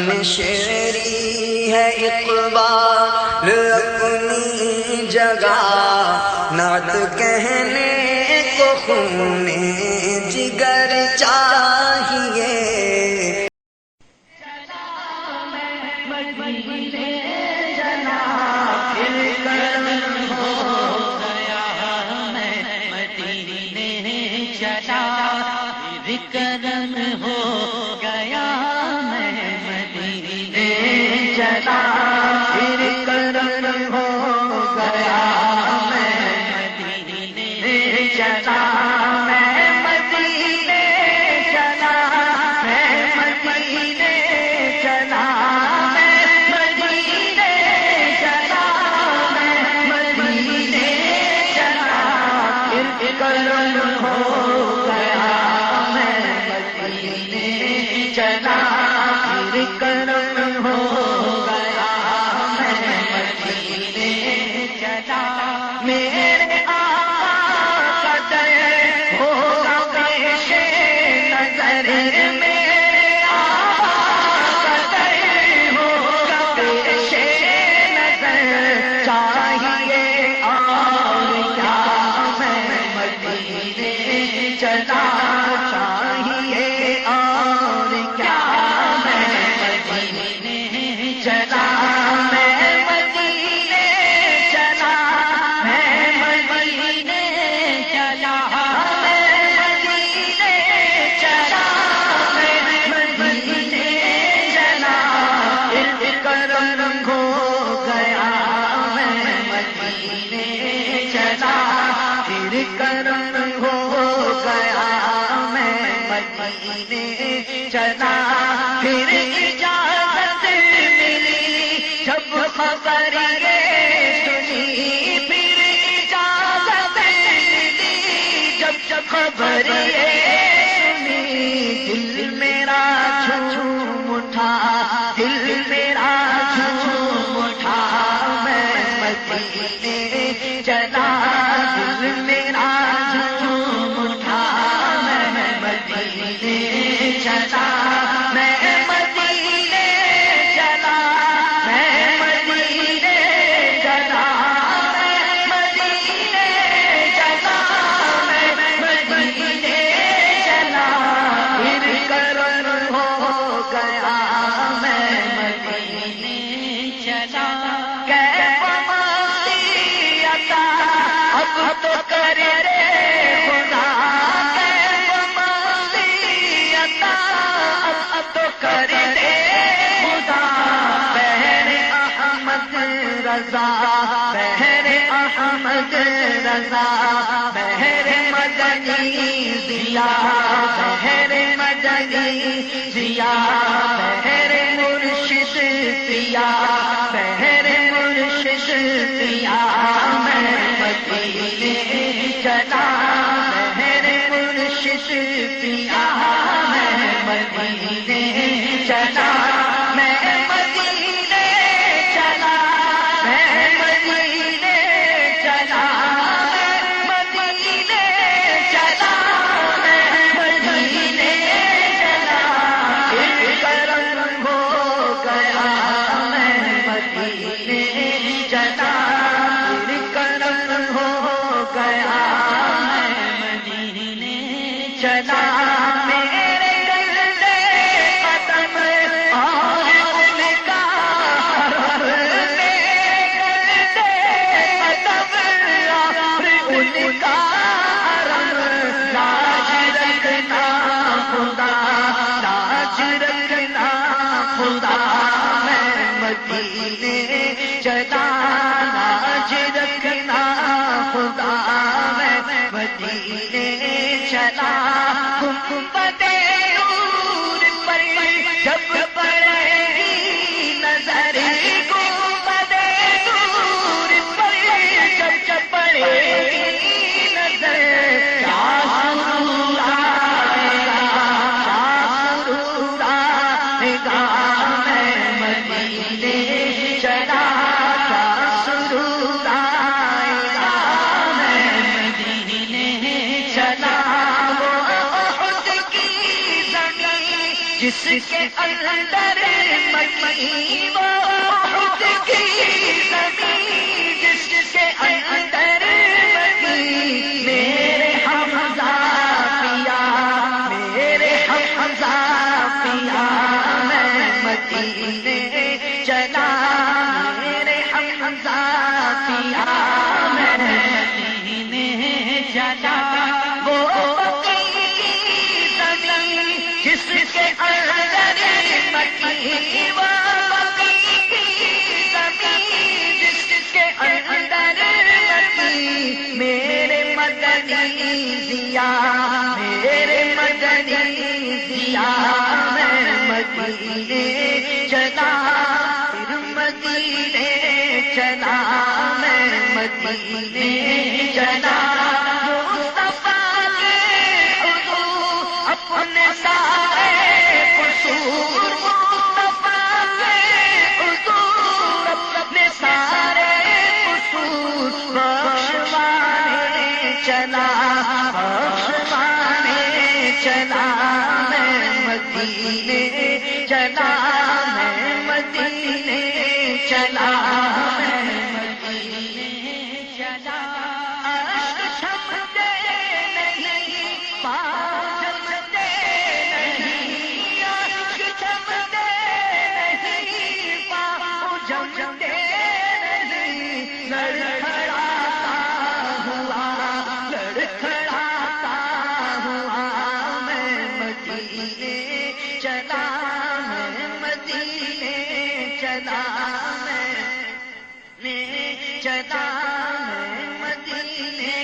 ہم شعری ہے اقبال اپنی جگہ، نعت کہنے کو خون جگر چاہیے۔ کرم ہو گیا میں مدینے چلا، پھر کرم ہو گیا میں مدینے چلا، میں مدینے چلا، میں مدینے چلا، میں مدینے چلا، میں مدینے چلا، پھر کرم ہو گیا چلا، پھر کرم ہو گیا میں مدینے چلا، میرے آقا کا در ہوگا پیش نظر، میرے آقا کا در ہوگا پیش نظر، چاہیے اور کیا میں مدینے چلا، چاہیے اور کیا میں مدینے چلا، میں مدینے چلا، میں مدینے چلا، میں مدینے چلا، میں مدینے چلا، پھر کرم ہو گیا میں مدینے چلا، پھر کرم ہو گیا میں مدینے چلا، پھر اجازت ملی جب خبر یہ سنی، پھر اجازت ملی جب خبر یہ سنی، دل میرا جھوم اٹھا، دل میرا جھوم اٹھا، میں مدینے چلا، دل میرا جھوم اٹھا، میں مدینے چلا، میں مدینے چلا، میں مدینے چلا، میں مدینے چلا، میں مدینے چلا، پھر کرم ہو گیا میں مدینے چلا، کیف ماضی عطا اب تو کر دے خدا، کیف ماضی عطا اب تو کر دے خدا، بہر احمد رضا، بہر احمد رضا، بہر مدنی ضیا، بہر مدنی ضیا، بہر مرشد پیا، بہر مرشد پیا، میں مدینے چلا، بہر مرشد پیا، میں مدینے چلا، میں مدینے چلا، میں مدینے چلا، میں مدینے چلا، میں مدینے چلا، پھر کرم ہو گیا میں مدینے چلا، پھر کرم ہو گیا میں مدینے چلا، میرے گلے قدم اور ان کا حرم، میرے گلے قدم اور ان کا حرم، لاج رکھنا خدا، لاج رکھنا خدا، میں مدینے چلا، لاج رکھنا خدا، میں مدینے چلا، گنبد نور پر جب پڑے گی نظر، گنبد نور پر جب پڑے گی نظر، کیا سرور آئے گا، کیا سرور آئے گا، میں مدینے چلا، کیا سرور آئے گا، میں مدینے چلا، وہ احد کی زمین جس کے اندر مکی وہ احد کی زمین، جس کے اندر مکی میرے حمزہ پیا، میرے حمزہ پیا، میں مدینے چلا، میرے حمزہ پیا، میں مدینے چلا، وہ جس کے اندر مکی وہ مکی کی زمین، جس کے اندر مکی میرے مدنی ضیا، میرے مدنی ضیا، میں مدینے چلا، پھر مدینے چلا، میں مدینے چلا، مصطفیٰ کے حضور اپنے سارے قصور، مصطفیٰ کے حضور اپنے سارے قصور بخشوانے چلا، بخشوانے چلا، میں مدینے چلا، میں مدینے چلا، میں مدینے چلا، اشک چھمتے نہیں، پاؤں جمتے نہیں، اشک چھمتے نہیں، پاؤں جمتے نہیں، لڑکھڑاتا ہوا، لڑکھڑاتا ہوا، میں مدینے چلا، میں مدینے چلا، میں چلا، میں مدینے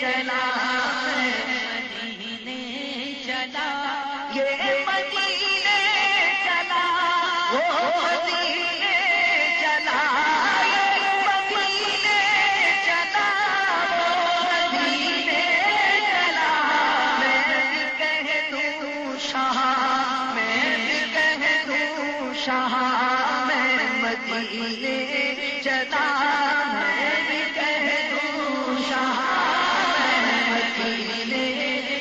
چلا، میں مدینے چلا، یہ مدینے چلا، وہ مدینے چلا، یہ مدینے چلا، وہ مدینے چلا، میں بھی کہہ دوں شاہ، میں بھی کہہ دوں شاہ، میں مدینے چلا، میں بھی کہہ دوں شاہ، میں مدینے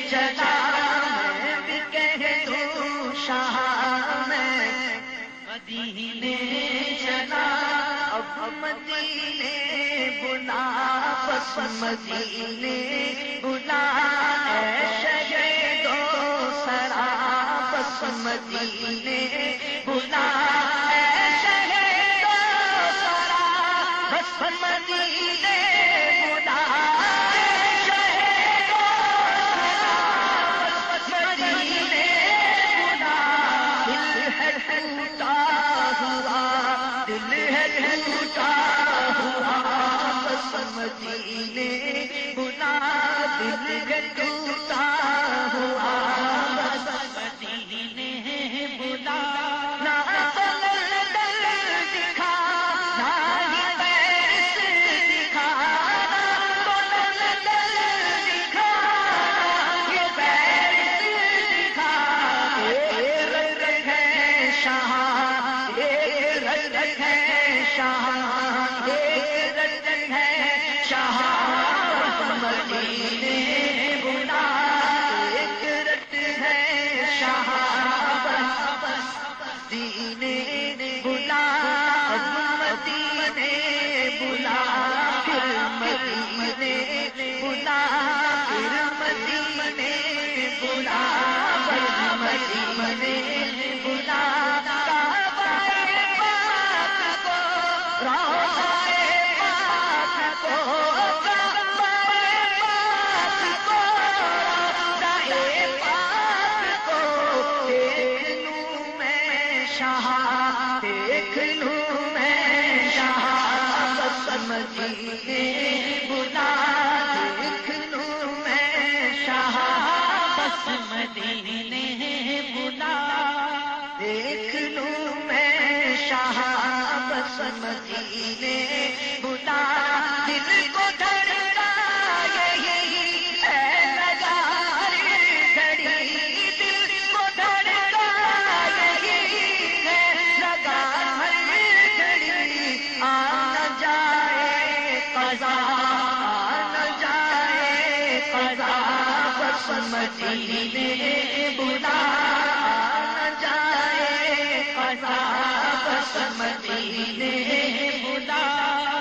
چلا، میں بھی کہہ دوں شاہ، میں مدینے چلا، اب مدینے بلا، بس مدینے بلا، اے شہر دو سرا، بس مدینے بلا، اے شہر دو سرا، بس مدینے بلا، اے شہر دو سرا، بس مدینے بلا، دل ہے ٹوٹا ہوا، دل ہے ٹوٹا ہوا، بس مدینے بلا، دل ہے ٹوٹا ہوا، بس مدینے بلا، نہ سمندر دکھا، نہ ہی پیرس دکھا، نہ سمندر دکھا، نہ ہی پیرس دکھا، ایک رنگ ہے شاہ، ایک رنگ ہے شاہ، ایک رنگ ہے شاہ، مدینے بلا، ایک رنگ ہے شاہ، مدینے بلا، اب مدینے بلا، پھر مدینے بلا، پھر مدینے بلا، پھر مدینے بلا، کعبہ پاک کو، روضہ پاک کو، کعبہ پاک کو، روضہ پاک کو، دیکھ لوں میں شاہ، دیکھ لوں میں شاہ، بس مدینے بلا، دیکھ لوں میں شاہ، بس مدینے بلا، دیکھ لوں میں شاہ، بس مدینے بلا، دل کو دھڑکا یہی ہے لگا گھڑی، دل کو دھڑکا یہی ہے لگا گھڑی، آ نہ جائے قضا، آ نہ جائے قضا، بس مدینے بلا، آ نہ جائے بس مدینے بلا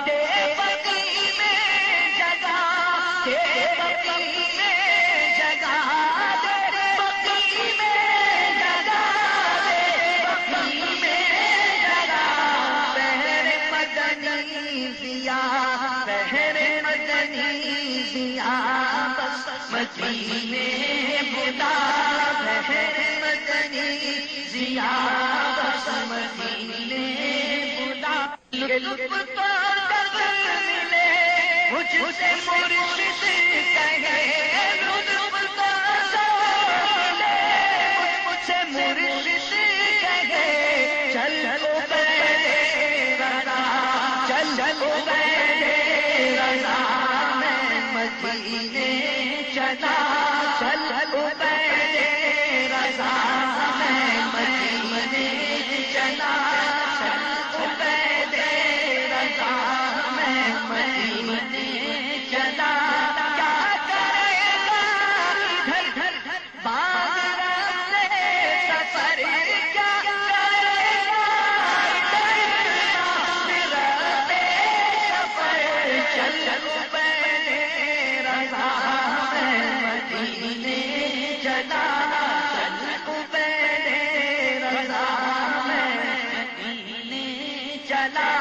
دے، بقی میں جگہ دے، بقی میں جگہ دے، بقی میں جگہ دے، بقی میں جگہ بہر مدنی ضیا، بہر مدنی ضیا بس مدینے بلا، بہر مدنی ضیا بس مدینے بلا، لطف تو تب ملے مجھ سے مرشد کہے، لطف تو تب ملے مجھ سے مرشد کہے، چل چلو پہلے رضا، چل چلو پہلے رضا، میں مدینے چلا، چل چلو پہلے رضا، میں مدینے چلا، چل پہلے رضا، میں مدینے چلا، کیا کرے گا ادھر باغ راستے سفر، کیا کرے گا ادھر راستے سفر، چل چلو پہلے رضا، میں مدینے چلا، چل پہلے رضا، میں مدینے چلا،